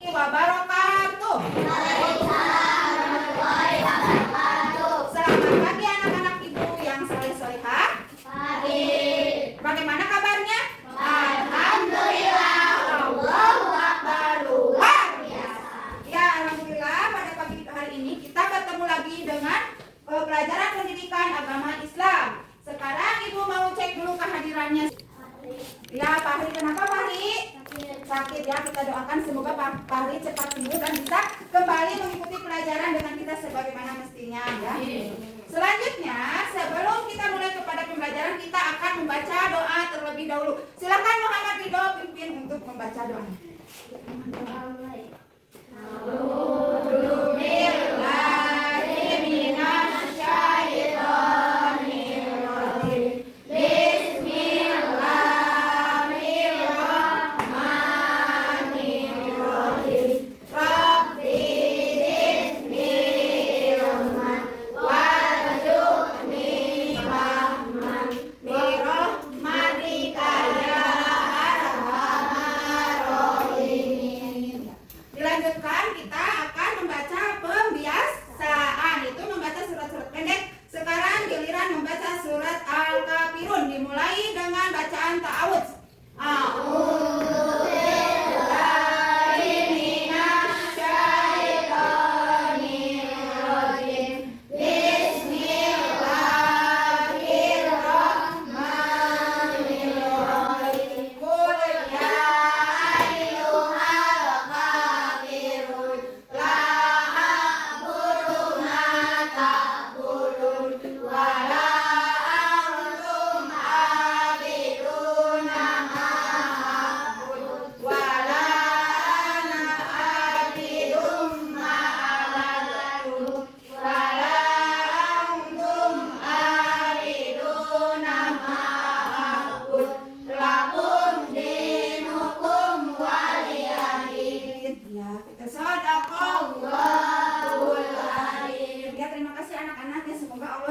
Wabarakatuh. Selamat pagi anak-anak ibu yang soleh-solehah. Pagi. Bagaimana kabarnya? Alhamdulillah. Allahu Akbar. Luar biasa. Ya, alhamdulillah pada pagi hari ini kita bertemu lagi dengan pelajaran pendidikan agama Islam. Sekarang ibu mau cek dulu kehadirannya. Ya, Pak Hari, kenapa Pak Hari? Sakit ya, kita doakan semoga Pak Hari cepat sembuh dan bisa kembali mengikuti pelajaran dengan kita sebagaimana mestinya ya. Selanjutnya, sebelum kita mulai kepada pembelajaran, kita akan membaca doa terlebih dahulu. Silakan Muhammad Ridho pimpin untuk membaca doa. Dilanjutkan, kita akan membaca pembiasaan, itu membaca surat-surat pendek. Sekarang giliran membaca surat Al-Kafirun, dimulai dengan bacaan ta'awudz.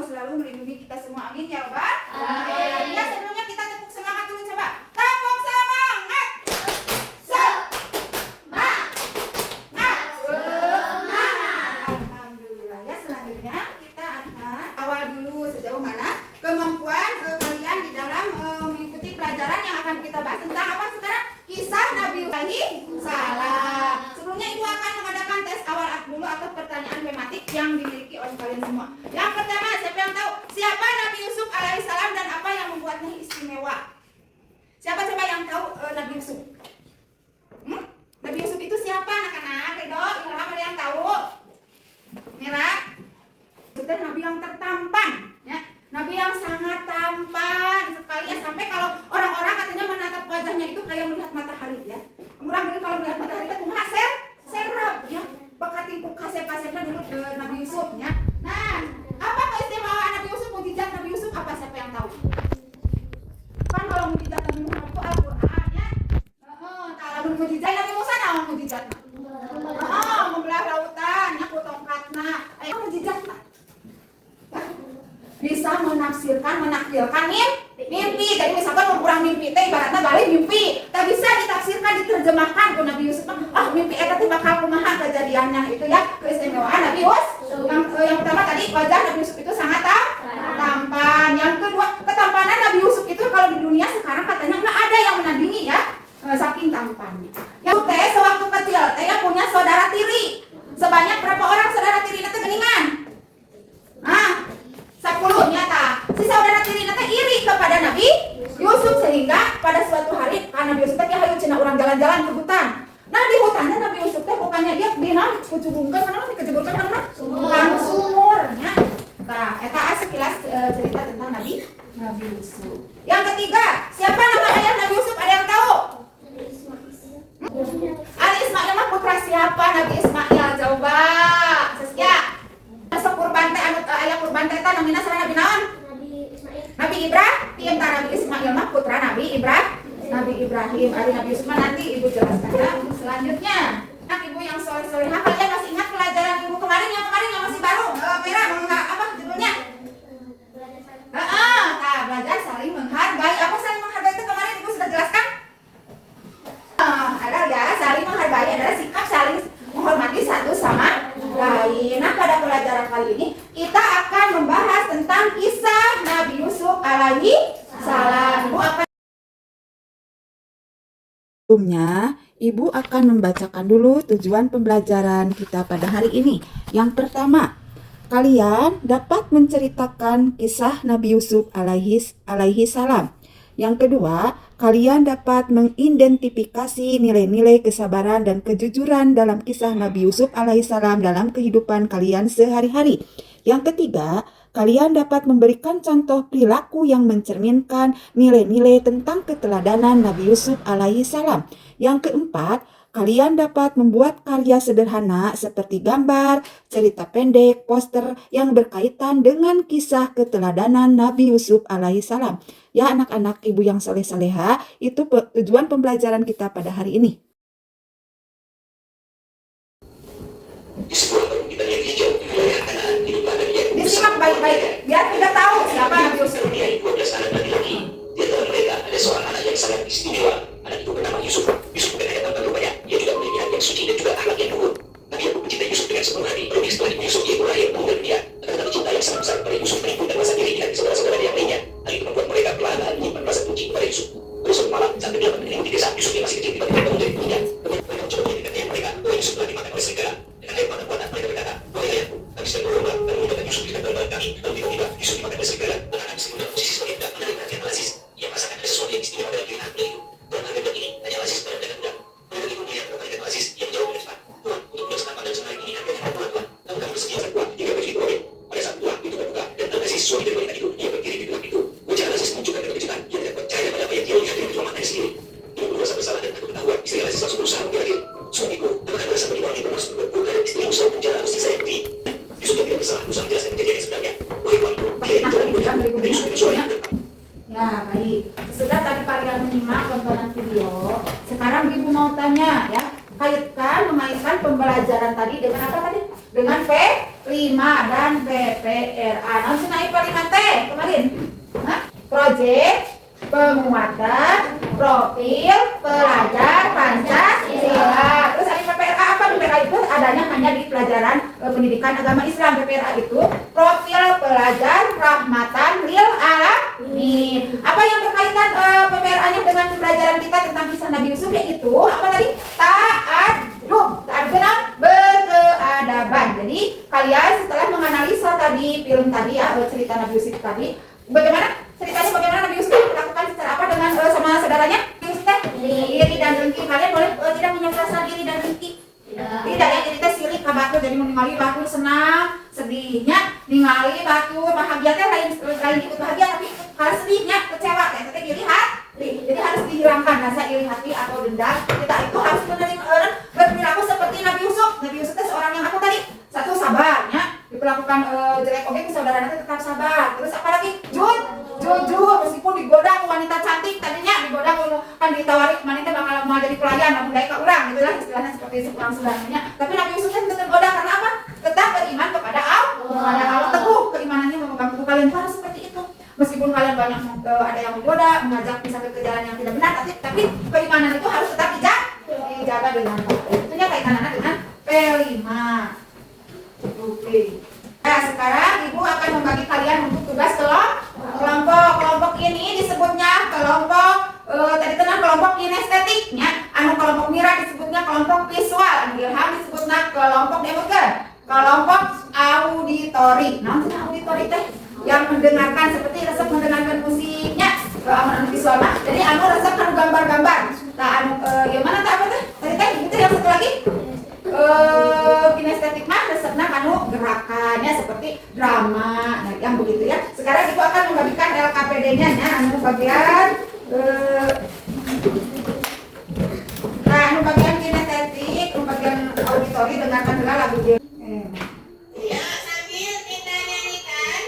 Selalu melindungi kita semua, amin ya Rabbal alamin. Ya, sebelumnya kita tepuk semangat dulu, coba tepuk semangat. Alhamdulillah. Ya, selanjutnya kita akan awal dulu sejauh mana kemampuan kalian di dalam mengikuti pelajaran yang akan kita bahas tentang apa sekarang? Kisah Nabi Ibrahim salam. Sebelumnya ibu akan mengadakan tes awal dulu atau pertanyaan tematik yang dimiliki oleh kalian semua. Yang pertama, siapa yang tahu siapa Nabi Yusuf alaihissalam dan apa yang membuatnya istimewa? Siapa coba yang tahu Nabi Yusuf? Nabi Yusuf itu siapa anak-anak? Ridho, Ilham, ada yang tahu? Merah? Itu Nabi yang tertampan, ya. Nabi yang sangat tampan sekali ya, sampai kalau orang-orang katanya menatap wajahnya itu kayak melihat matahari ya. Murah kalau melihat matahari itu hasil serap ya. Bakatin kasep-kasepnya dulu ke Nabi Yusuf ya. Nah, apa keistimewaan Nabi Yusuf, mukjizat Nabi Yusuf apa, siapa yang tahu? Kan kalau mukjizat Nabi Muhammad itu Al-Qur'an ya. Kalau mukjizat Nabi Musa naon mukjizat? Membelah lautan, nyaku tongkatna. Ayo mukjizat. Bisa menafsirkan, menakdirkan mimpi. Jadi misalkan kurang mimpi teh ibaratnya balik mimpi. Tak bisa ditafsirkan, diterjemahkan ke Nabi Yusuf. Mimpi eta teh bakal kumaha kejadiannya itu ya. Keistimewaan Nabi Yusuf. Yang pertama tadi wajah Nabi Yusuf itu sangat tampan. Yang kedua, ketampanan Nabi Yusuf itu kalau di dunia sekarang katanya nggak ada yang menandingi ya. Saking tampannya. Yang teh sewaktu kecil teh punya saudara tiri. Sebanyak berapa orang saudara tiri teh geningan? 10 nyata. Si saudara tiri teh iri kepada Nabi Yusuf sehingga pada suatu hari karena Nabi Yusuf teh hayu cenah urang jalan-jalan ke hutan. Nah di hutannya Nabi Yusuf teh bukannya dia dina kucurungkeun mana dikejeburkeun mana sumur nya. Tah eta sekilas cerita tentang Nabi Yusuf. Yang ketiga, siapa nama ayah Nabi Yusuf, ada yang tahu? Ali Ismail mah putra siapa Nabi Ismail? Coba Saskia. Kurban teh anu aya kurban teh namina saha Nabi naon? Nabi Ibrahim. Nabi Ismail mah putra Nabi Ibrahim. Ari Nabi Yusuf nanti ibu jelaskan ya. Selanjutnya, nah ibu yang soleh-solehah, kalian masih ingat pelajaran ibu kemarin yang masih baru? Merah apa judulnya? Belajar saling menghargai. Apa saling menghargai itu kemarin ibu sudah jelaskan? Ada ya, saling menghargai adalah sikap saling lain. Nah, pada pelajaran kali ini kita akan membahas tentang kisah Nabi Yusuf alaihi salam. Sebelumnya, Ibu akan membacakan dulu tujuan pembelajaran kita pada hari ini. Yang pertama, kalian dapat menceritakan kisah Nabi Yusuf alaihi salam. Yang kedua, kalian dapat mengidentifikasi nilai-nilai kesabaran dan kejujuran dalam kisah Nabi Yusuf alaihissalam dalam kehidupan kalian sehari-hari. Yang ketiga, kalian dapat memberikan contoh perilaku yang mencerminkan nilai-nilai tentang keteladanan Nabi Yusuf alaihissalam. Yang keempat, kalian dapat membuat karya sederhana seperti gambar, cerita pendek, poster yang berkaitan dengan kisah keteladanan Nabi Yusuf alaihissalam. Ya anak-anak ibu yang saleh-saleha, itu tujuan pembelajaran kita pada hari ini. Disimak baik-baik, biar kita tahu siapa Nabi Yusuf. 12 anak laki-laki. Di antara mereka ada seorang anak yang sangat istimewa. Anak itu bernama Yusuf. Yusuf bukan hanya tampan rupanya, ia juga memiliki hati yang suci dan juga akhlak yang luhur. Nabi Yakub mencintai Yusuf dengan sepenuh hati. Rumi setelah Yusuf ia pun lahir meninggal dunia. Tetapi cinta yang sangat besar pada Yusuf menipu dan rasa iri di hati saudara-saudara yang lainnya. Hal itu membuat mereka perlahan-lahan menyimpan rasa benci kepada Yusuf. Pada suatu malam, saat kedua menyelimuti desa, Yusuf yang masih kecil tiba-tiba bangun dari tidurnya. Kemudian mereka mencoba menyelidiki mereka bahwa Yusuf telah dimakan oleh serigala. Dengan air mata buatan mereka berkata, "Wahai ayahku, kami sedang berlomba dan mengumpulkan Yusuf di dalam kami. Lalu tiba-tiba Yusuf dimakan oleh serigala. Anak-anak seluruh posisi sebagai budak menarik perhatian Al-Aziz. Ia merasakan ada sesuatu yang istimewa dalam diri anak itu. Tuan harga budak ini hanya Al-Aziz pada budak-budak. Budak itu melihat perhatian Al-Aziz yang menjawab dengan cepat. Tuan, untuk budak senang pada senarik ini harganya berapa tuan? Namun kami bersedia saat tuan hingga baju itu robek. Pada saat tuan pintu terbuka dan Al-Aziz suami dari wanita itu dia berdiri di belakang itu. Wajah Al-Aziz menunjukkan keterkejutan. Ia tidak percaya pada apa yang dia lihat dari kedua matanya sendiri. Dia merasa bersalah dan takut ketahuan. Istri Al-Aziz langsung berusaha membela. Suamiku, apakah merasa bagi orang yang bermaksud membuatku dan istrimu selalu penjara harus saya bukti? Yusuf yang tidak bersalah berusaha menjelaskan kejadian yang sebenarnya. Wahai tuanku, dia yang telah dibunuh dan Yusuf itu suami. Nah, baik. Sesudah tadi kalian menyimak tontonan video, sekarang Ibu mau tanya ya, mengaitkan pembelajaran tadi dengan apa tadi? Dengan P5 dan PPRA. Nah, senai P5T kemarin. Proyek penguatan profil pelajar Pancasila. Terus ada PPRA apa? PPRA itu adanya hanya di pelajaran pendidikan agama Islam. PPRA itu profil pelajar rahmatan lil alamin. Apa yang berkaitan PPRA-nya dengan pelajaran kita tentang kisah Nabi Yusuf, yaitu apa tadi? Ta'adub, benar, berkeadaban. Jadi kalian setelah menganalisa tadi film tadi ya, cerita Nabi Yusuf tadi, bagaimana Nabi Yusuf melakukan secara apa dengan sama saudaranya? Yusuf iri dan dengki. Kalian boleh tidak punya perasaan iri dan dengki? Tidak ya, jadi sirik kabatur, jadi ningali batur senang, sedihnya ningali batur bahagia teh lain ikut bahagia, tapi kalau sedihnya kecewa kayak teh iri hati. Jadi harus dihilangkan rasa iri hati atau dendam. Kita itu harus menerima berperilaku seperti Nabi Yusuf. Nabi Yusuf itu seorang yang aku tadi satu sabarnya, diperlakukan jelek oke ke saudaranya tetap sabar. Terus apa lagi? Jujur meskipun digoda wanita cantik, tadinya digoda kan ditawari wanita bakal mau jadi pelayan namun dari ke orang gitu lah, istilahnya seperti itu kurang saudaranya. Tapi Nabi Yusuf kan tetap goda karena apa? Tetap beriman kepada Allah, teguh keimanannya memegang teguh. Kalian harus seperti itu. Meskipun kalian banyak ada yang menggoda, mengajak misalnya ke jalan yang tidak benar, tapi keimanan itu harus tetap dijaga dengan baik. Itunya kaitannya dengan P5. Oke. Nah, sekarang Ibu akan membagi kalian untuk tugas kelompok. Kelompok ini disebutnya kelompok tadi tenang kelompok kinestetiknya. Kelompok Mira disebutnya kelompok visual. Ilham disebutnya kelompok kelompok auditori. Nah, auditori teh yang mendengarkan seperti resep mendengarkan musiknya. Visual mah. Jadi resep gambar-gambar. Nah, gimana tak apa teh? Tadi itu yang satu lagi. Kinestetik mah resepnya gerakannya seperti drama, nah yang begitu ya. Sekarang Ibu akan membagikan LKPD-nya ya, bagian bagian kinestetik, bagian auditori, dengarkan dulu lagu dia. Ya, sambil kita nyanyikan.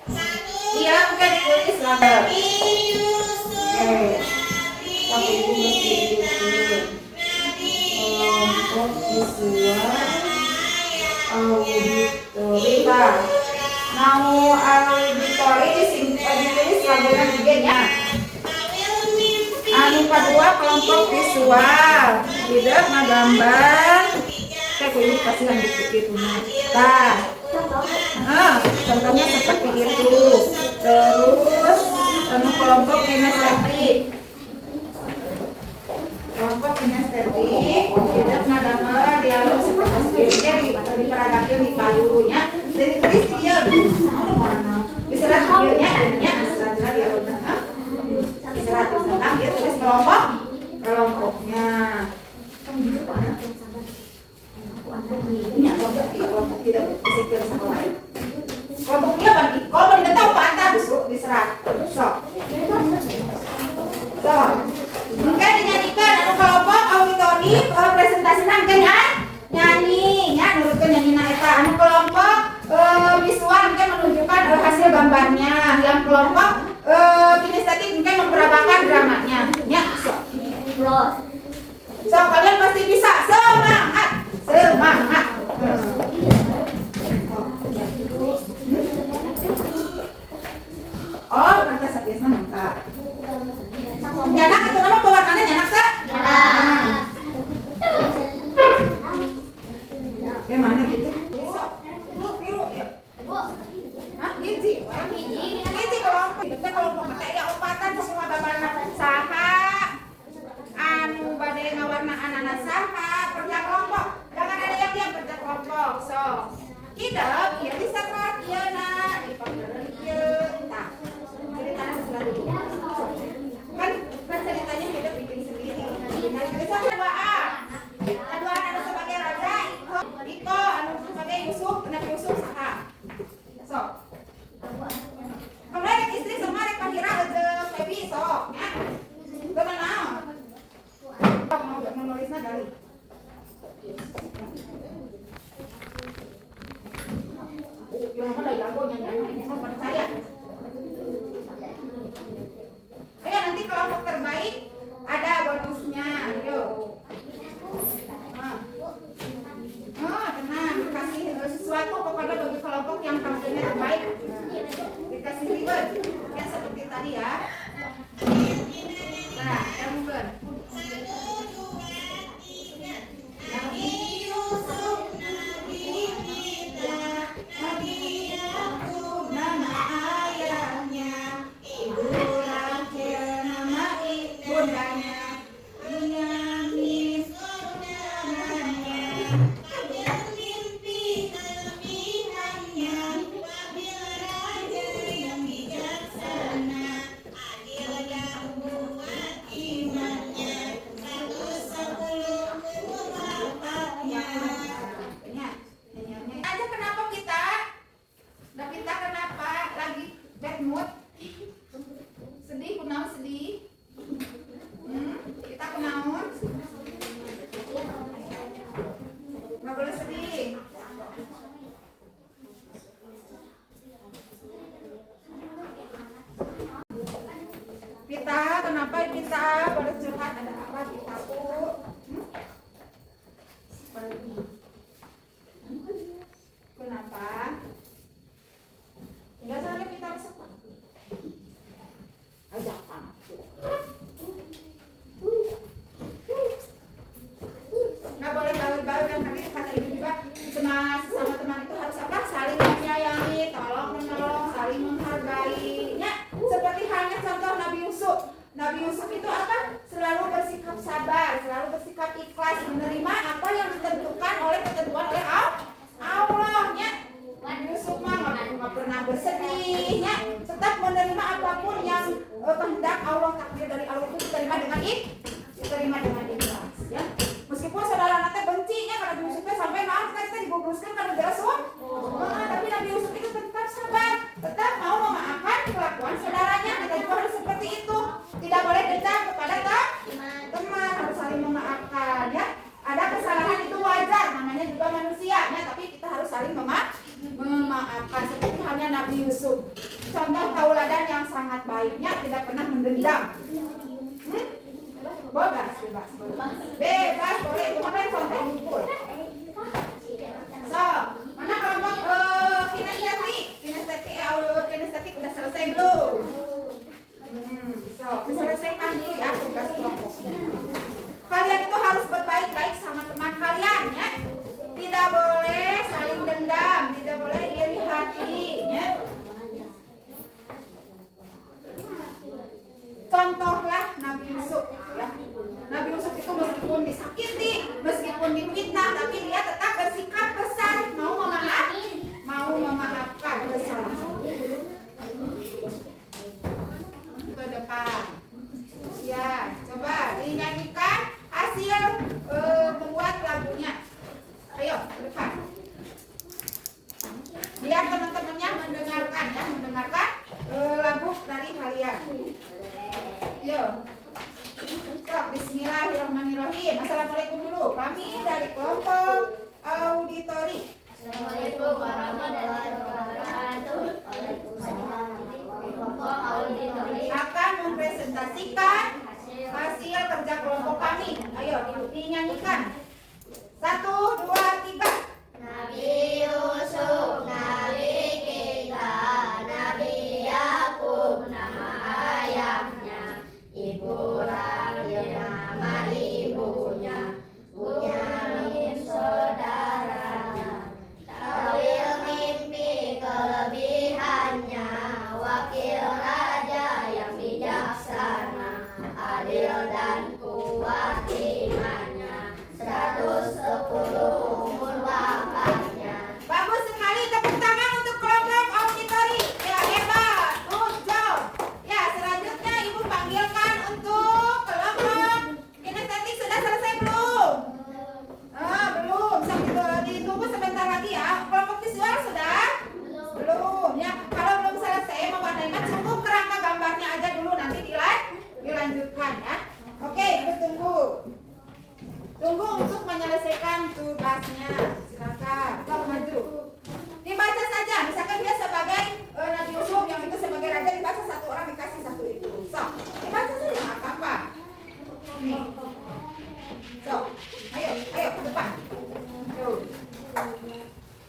Satu. Iya, bukan ditulis lah. Nabi Yusuf. Tapi Ibu mesti kelompok visual auditori. Mau auditori ditulis lagunya juga ya. Kedua kelompok visual, tidak gambar kudu kasih lanjut begitu. Nah, contohnya seperti itu. Terus kelompok kinestetik. Kelompok kinestetik tidak ngadamel dialog seperti di peradaban di palunya. Jadi tulis dia. Istilah videonya adanya istilah dialognya. Istilah tentang dia tulis kelompoknya. Ini kelompok tidak berpikir sama lain. Kelompoknya bagi kalau tidak tahu apa anda diserat. So, mungkin dinyanyikan ada kelompok auditori presentasi nangken nyanyi ya nurutkan nyanyi naeta anu kelompok visual mungkin menunjukkan hasil gambarnya, yang kelompok kinestetik mungkin memperagakan dramanya ya. So kalian pasti bisa, semangat. Oh, nanti sapiesna mantap. Nyanak itu nama pewarnanya nyanak sa? Gimana gitu? Biru ya? Hah? Gizi kelompok. Itu kelompok mata ya upatan semua babaran saha anu bade ngawarnaan anak saha kerja kelompok. Jangan ada yang diam kerja kelompok. So, kita ya bisa kerat ya nah dipanggil ya. Nah, ceritanya selalu kan ceritanya kita bikin sendiri. Nah, cerita kedua anu sebagai raja, Iko anu sebagai Yusuf, Nabi Yusuf saha. So, kemudian istri semua rek panggil aja baby sok ya. Gimana? Mau menulisnya dari yang mana jago nyanyi mau percaya. Ayo nanti kelompok terbaik ada bonusnya. Ayo. Tenang, kasih sesuatu kepada bagi kelompok yang tampilnya terbaik. Dikasih reward yang seperti tadi ya. Nah, kamu ber. Nabi Yusuf, Nabi kita, Nabi Yakub, nama ayahnya, Ibu Rachel, nama ibundanya, Binyamin, saudaranya, bermimpi kelebihannya, wabil raja yang bijaksana, adil dan kuat imannya, 110 wafatnya. Aja kenapa kita? Dan kita kenapa lagi bad mood? Sedih, kunaon sedih? Kita kunaon? Nggak boleh sedih. Pita, kenapa Pita? Boleh curhat, ada apa Pita Bu? Kenapa? Enggak salah Pita besok. Ajak nggak boleh baur-baur yang tadi kata ibu juga sama teman itu harus apa? Saling menyayangi, tolong menolong, saling menghargai. Ya, seperti halnya contoh Nabi Yusuf. Nabi Yusuf itu apa? Selalu bersikap sabar, selalu bersikap ikhlas, menerima apa yang ditentukan oleh ketentuan oleh Allah. Ya, Nabi Yusuf mah nggak pernah bersedih. Ya, tetap menerima apapun yang kehendak Allah, takdir dari Allah itu diterima dengan ikhlas. Ya, meskipun saudara nanti bencinya karena Nabi Yusuf sampai maaf kan kita diguguskan karena berasuk. Tapi Nabi Yusuf itu tetap sabar, tetap mau memaafkan kelakuan saudaranya. Kita juga harus seperti itu. Tidak boleh dendam kepada teman, harus saling memaafkan. Ya, ada kesalahan itu wajar, namanya juga manusia. Ya, tapi kita harus saling memaafkan. Seperti halnya Nabi Yusuf. Contoh tauladan yang sangat baiknya, tidak pernah mendendam. Bebas boleh itu makanya contoh ngumpul. So, mana kelompok kinestetik udah selesai belum? So, selesaikan dulu ya tugas kelompoknya. Kalian itu harus berbaik-baik sama teman kalian ya. meskipun disakiti, meskipun difitnah, tapi dia tetap bersikap besar, mau memaafkan kesalahan. Ke depan. Ya, coba dinyanyikan hasil membuat lagunya. Ayo, ke depan. Biar teman-temannya mendengarkan lagu dari kalian. Yo. Stop, bismillahirrahmanirrahim. Assalamualaikum dulu. Kami dari kelompok auditori. Assalamualaikum warahmatullahi wabarakatuh. Waalaikumsalam. Kelompok auditori Akan mempresentasikan hasil kerja kelompok kami. Ayo, dinyanyikan. 1, 2, 3. Nabi Yusuf, Nabi kita, Nabi Yakub, nama ayahnya, Ibrahim nama ibunya, Bunyamin saudaranya, tawil mimpi kelebihannya, wakil raja yang bijaksana, adil dan kuat imannya, 110 umur wafatnya. Bagus sekali, tepuk tangan untuk kelompok auditori. Ya, hebat. Good job. Ya, selanjutnya Ibu panggilkan untuk kelompok kinestetik. Sudah selesai belum? Belum. Sampai ditunggu sebentar lagi ya. Kelompok visual sudah? Belum. Ya, kalau belum selesai mewarnainya cukup kerangka gambarnya aja dulu, nanti dilanjutkan ya. Oke, Ibu tunggu. Tunggu untuk menyelesaikan tugasnya. Silakan, kalau maju. Dibaca saja. Misalkan dia sebagai Nabi Yusuf, yang itu sebagai raja, dibaca satu orang dikasih satu itu. So, dibaca saja nggak apa-apa. Nih. So, ayo ke depan.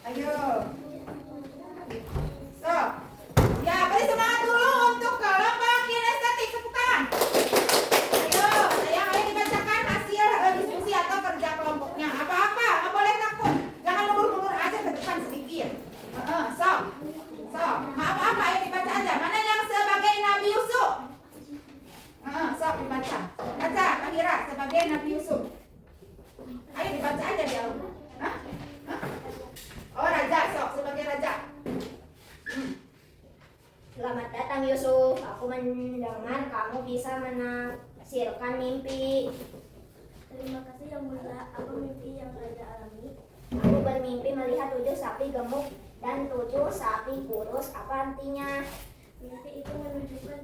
Ayo. So, ya beri semangat dulu untuk kelompok kinestetik. Tepuk tangan. Ayo dibacakan hasil diskusi atau kerja kelompoknya. Apa-apa, nggak boleh takut. Jangan mundur-mundur aja ke depan sedikit. So, apa-apa, ayo dibaca aja. Mana yang sebagai Nabi Yusuf? So, dibaca. Baca, Kahira, sebagai Nabi Yusuf. Ayo dibaca aja dia. Oh, raja, sebagai raja. Selamat datang Yusuf, aku mendengar kamu bisa menafsirkan mimpi. Terima kasih yang mulia, apa mimpi yang raja alami? Aku bermimpi melihat 7 sapi gemuk dan 7 sapi kurus. Apa artinya? Mimpi itu menunjukkan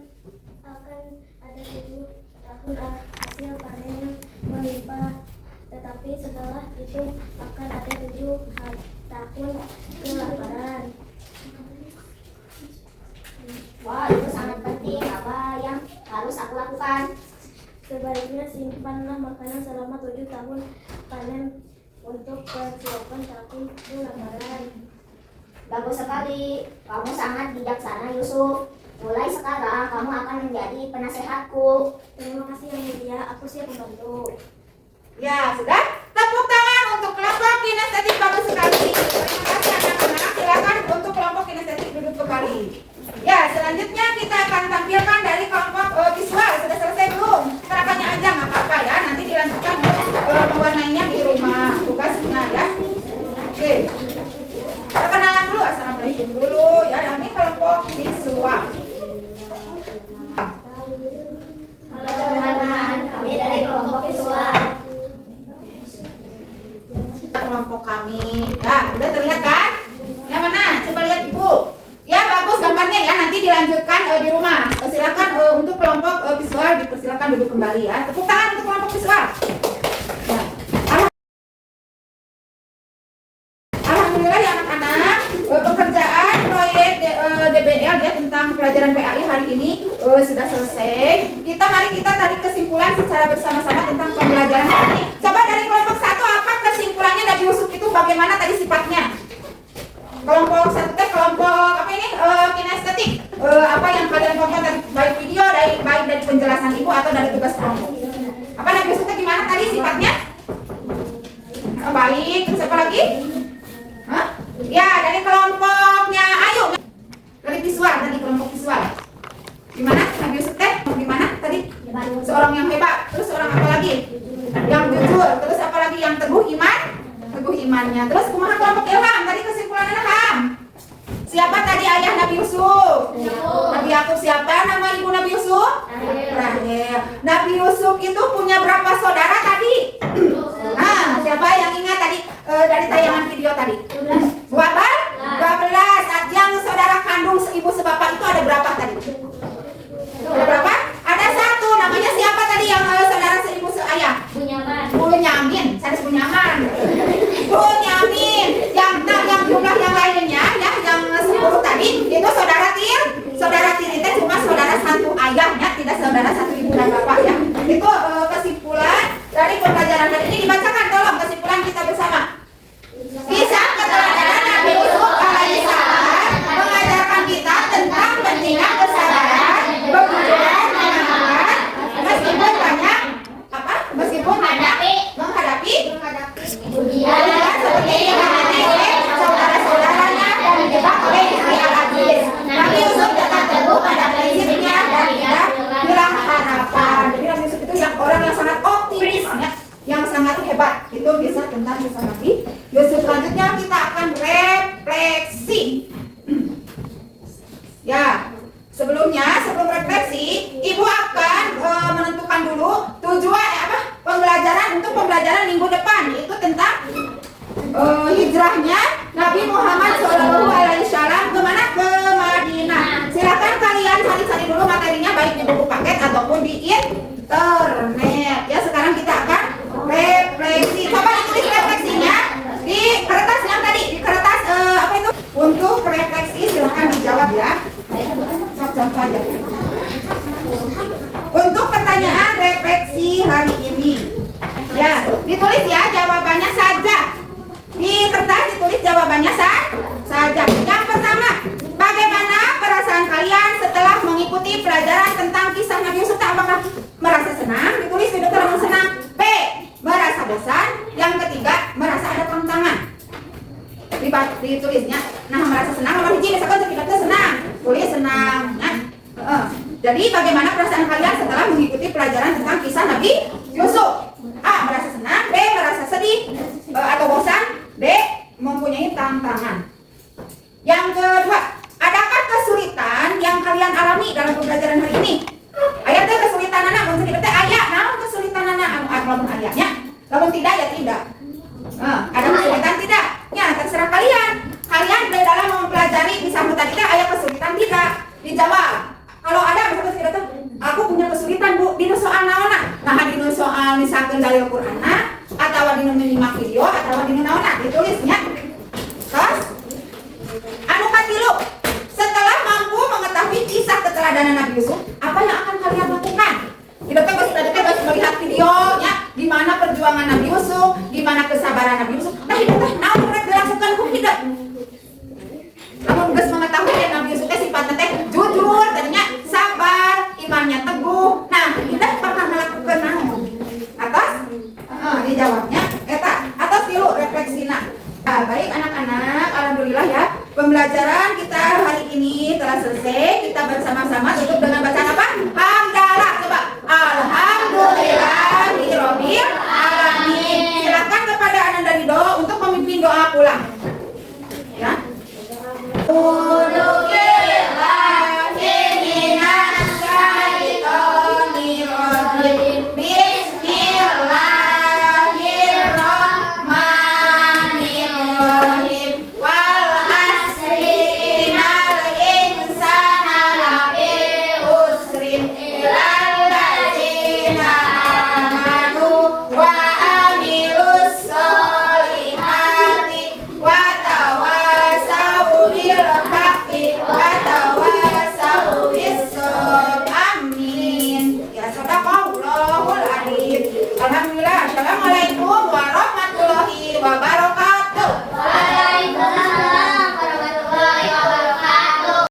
akan ada 7 tahun hasil panen yang melimpah. Tetapi setelah itu akan ada 7 tahun kelaparan. Wah, itu sangat penting. Apa yang harus aku lakukan? Sebaiknya simpanlah makanan selama 7 tahun panen untuk persiapan tahun kelaparan. Bagus sekali. Kamu sangat bijaksana, Yusuf. Mulai sekarang kamu akan menjadi penasehatku. Terima kasih yang mulia. Aku siap membantu. Ya, sudah? Tepuk tangan untuk kelompok kinestetik. Bagus sekali. Terima kasih anak-anak. Silakan untuk kelompok kinestetik duduk kembali. Ya, selanjutnya kita akan tampilkan dari kelompok visual. Sudah selesai belum? Kerapanya aja nggak apa-apa ya. Nanti dilanjutkan mewarnainya di rumah tugasnya ya. Oke. Perkenalan dulu, assalamualaikum dulu ya. Ini kelompok visual. Halo teman-teman, kami dari kelompok visual. Kelompok kami. Nah, udah terlihat kan? Yang mana? Coba lihat Ibu. Ya, bagus gambarnya ya. Nanti dilanjutkan di rumah. Silakan untuk kelompok visual dipersilakan duduk kembali ya. Tepuk tangan untuk kelompok visual. Ya. Alhamdulillah ya anak-anak, pekerjaan proyek DBL ya tentang pelajaran PAI hari ini sudah selesai. Mari kita tarik kesimpulan secara bersama-sama tentang pembelajaran hari ini. Coba dari kelompok 1 apa kesimpulannya Nabi Yusuf itu bagaimana tadi sifatnya? Kelompok 1 kelompok apa ini kinestetik. Apa yang kalian tonton dari baik video, baik dari penjelasan Ibu atau dari tugas kelompok. Apa Nabi Yusuf gimana tadi sifatnya? Baik, terus apa lagi? Hah? Ya, dari kelompoknya Ayu. Dari visual, tadi kelompok visual. Gimana Nabi Yusuf teh? Gimana tadi? Seorang yang hebat. Terus seorang apa lagi? Yang jujur. kesimpulannya. Terus kumaha kelompok Ilham? Tadi kesimpulan Ilham. Siapa tadi ayah Nabi Yusuf? Nabi Yakub. Siapa nama ibu Nabi Yusuf? Rahel. Nabi Yusuf itu punya berapa saudara tadi? Nah, siapa yang ingat tadi dari tayangan video tadi? 12. Yang saudara kandung seibu sebapak itu ada berapa tadi? Ada berapa? Ada satu. Namanya siapa tadi yang saudara seibu seayah? Bunyamin. Saya Bunyaman. Bunyamin. Yang jumlah yang lainnya ya, yang 10 tadi itu saudara tiri itu cuma saudara satu ayahnya, tidak saudara satu ibu dan bapak ya. Itu kesimpulan dari pembelajaran hari ini. Dibacakan tolong kesimpulan kita bersama. Kisah keteladanan Nabi Yusuf alaihissalam mengajarkan kita tentang pentingnya kesabaran, berjuang, menahan, meskipun banyak menghadapi ujian seperti yang dialami oleh saudara-saudaranya dan dijebak oleh istri Al-Aziz. Nabi Yusuf tetap teguh pada prinsipnya dan tidak hilang harapan. Jadi Nabi Yusuf itu orang yang sangat optimis ya, yang sangat hebat. Itu bisa tentang kisah Nabi Yusuf. Selanjutnya kita akan refleksi. Ya, sebelum refleksi, Ibu akan menentukan dulu tujuan pembelajaran untuk pembelajaran minggu depan, yaitu tentang hijrahnya Nabi Muhammad SAW kemana? Ke Madinah. Silakan kalian cari-cari dulu materinya, baik di buku paket ataupun di internet. Ya, sekarang kita akan refleksi. Coba ditulis refleksinya di kertas yang tadi, di kertas apa itu? Untuk refleksi silakan dijawab ya. Contoh aja. Untuk pertanyaan refleksi hari ini, ya ditulis ya jawabannya saja. Di kertas ditulis jawabannya saja. Yang pertama, bagaimana perasaan kalian setelah mengikuti pelajaran tentang kisah Nabi Yusuf? Apakah merasa senang? Ditulis tidak terlalu senang. B, merasa bosan. Yang ketiga, merasa ada tantangan. Ditulisnya, nah merasa senang, nomor hiji misalkan tidak senang, tulis senang. Jadi bagaimana perasaan kalian setelah mengikuti pelajaran tentang kisah Nabi Yusuf? A, merasa senang. B, merasa sedih atau bosan. D, mempunyai tantangan. Yang kedua, adakah kesulitan yang kalian alami dalam pembelajaran hari ini? Ayatnya kesulitan anak, mungkin dibete ayat, nah kesulitan anak, walaupun ayatnya, walaupun tidak ya tidak. Ada kesulitan tidak? Ya terserah kalian. Kalian dalam mempelajari kisah tadi ayat kesulitan tidak? Dijawab. Kalau ada misalnya kita tahu, aku punya kesulitan Bu, dino soal naona. Nah, dino soal misalkan dalil Quran atau dino menyimak video atau dino naona, ditulisnya. Terus anu katilu, setelah mampu mengetahui kisah keteladanan Nabi Yusuf, apa yang akan kalian lakukan? Kita harus melihat videonya, gimana perjuangan Nabi Yusuf, gimana kesabaran Nabi Yusuf. Nah, itu naon mereka dilakukan ku hidup. Namun geus mengetahui ya Nabi Yusuf sifatnya teh jujur, tadinya sabar, imannya teguh. Nah, kita bakal melakukan naon? Atas dijawabnya eta atas tilu refleksina. Nah, baik anak-anak, alhamdulillah ya. Pembelajaran kita hari ini telah selesai. Kita bersama-sama tutup dengan bacaan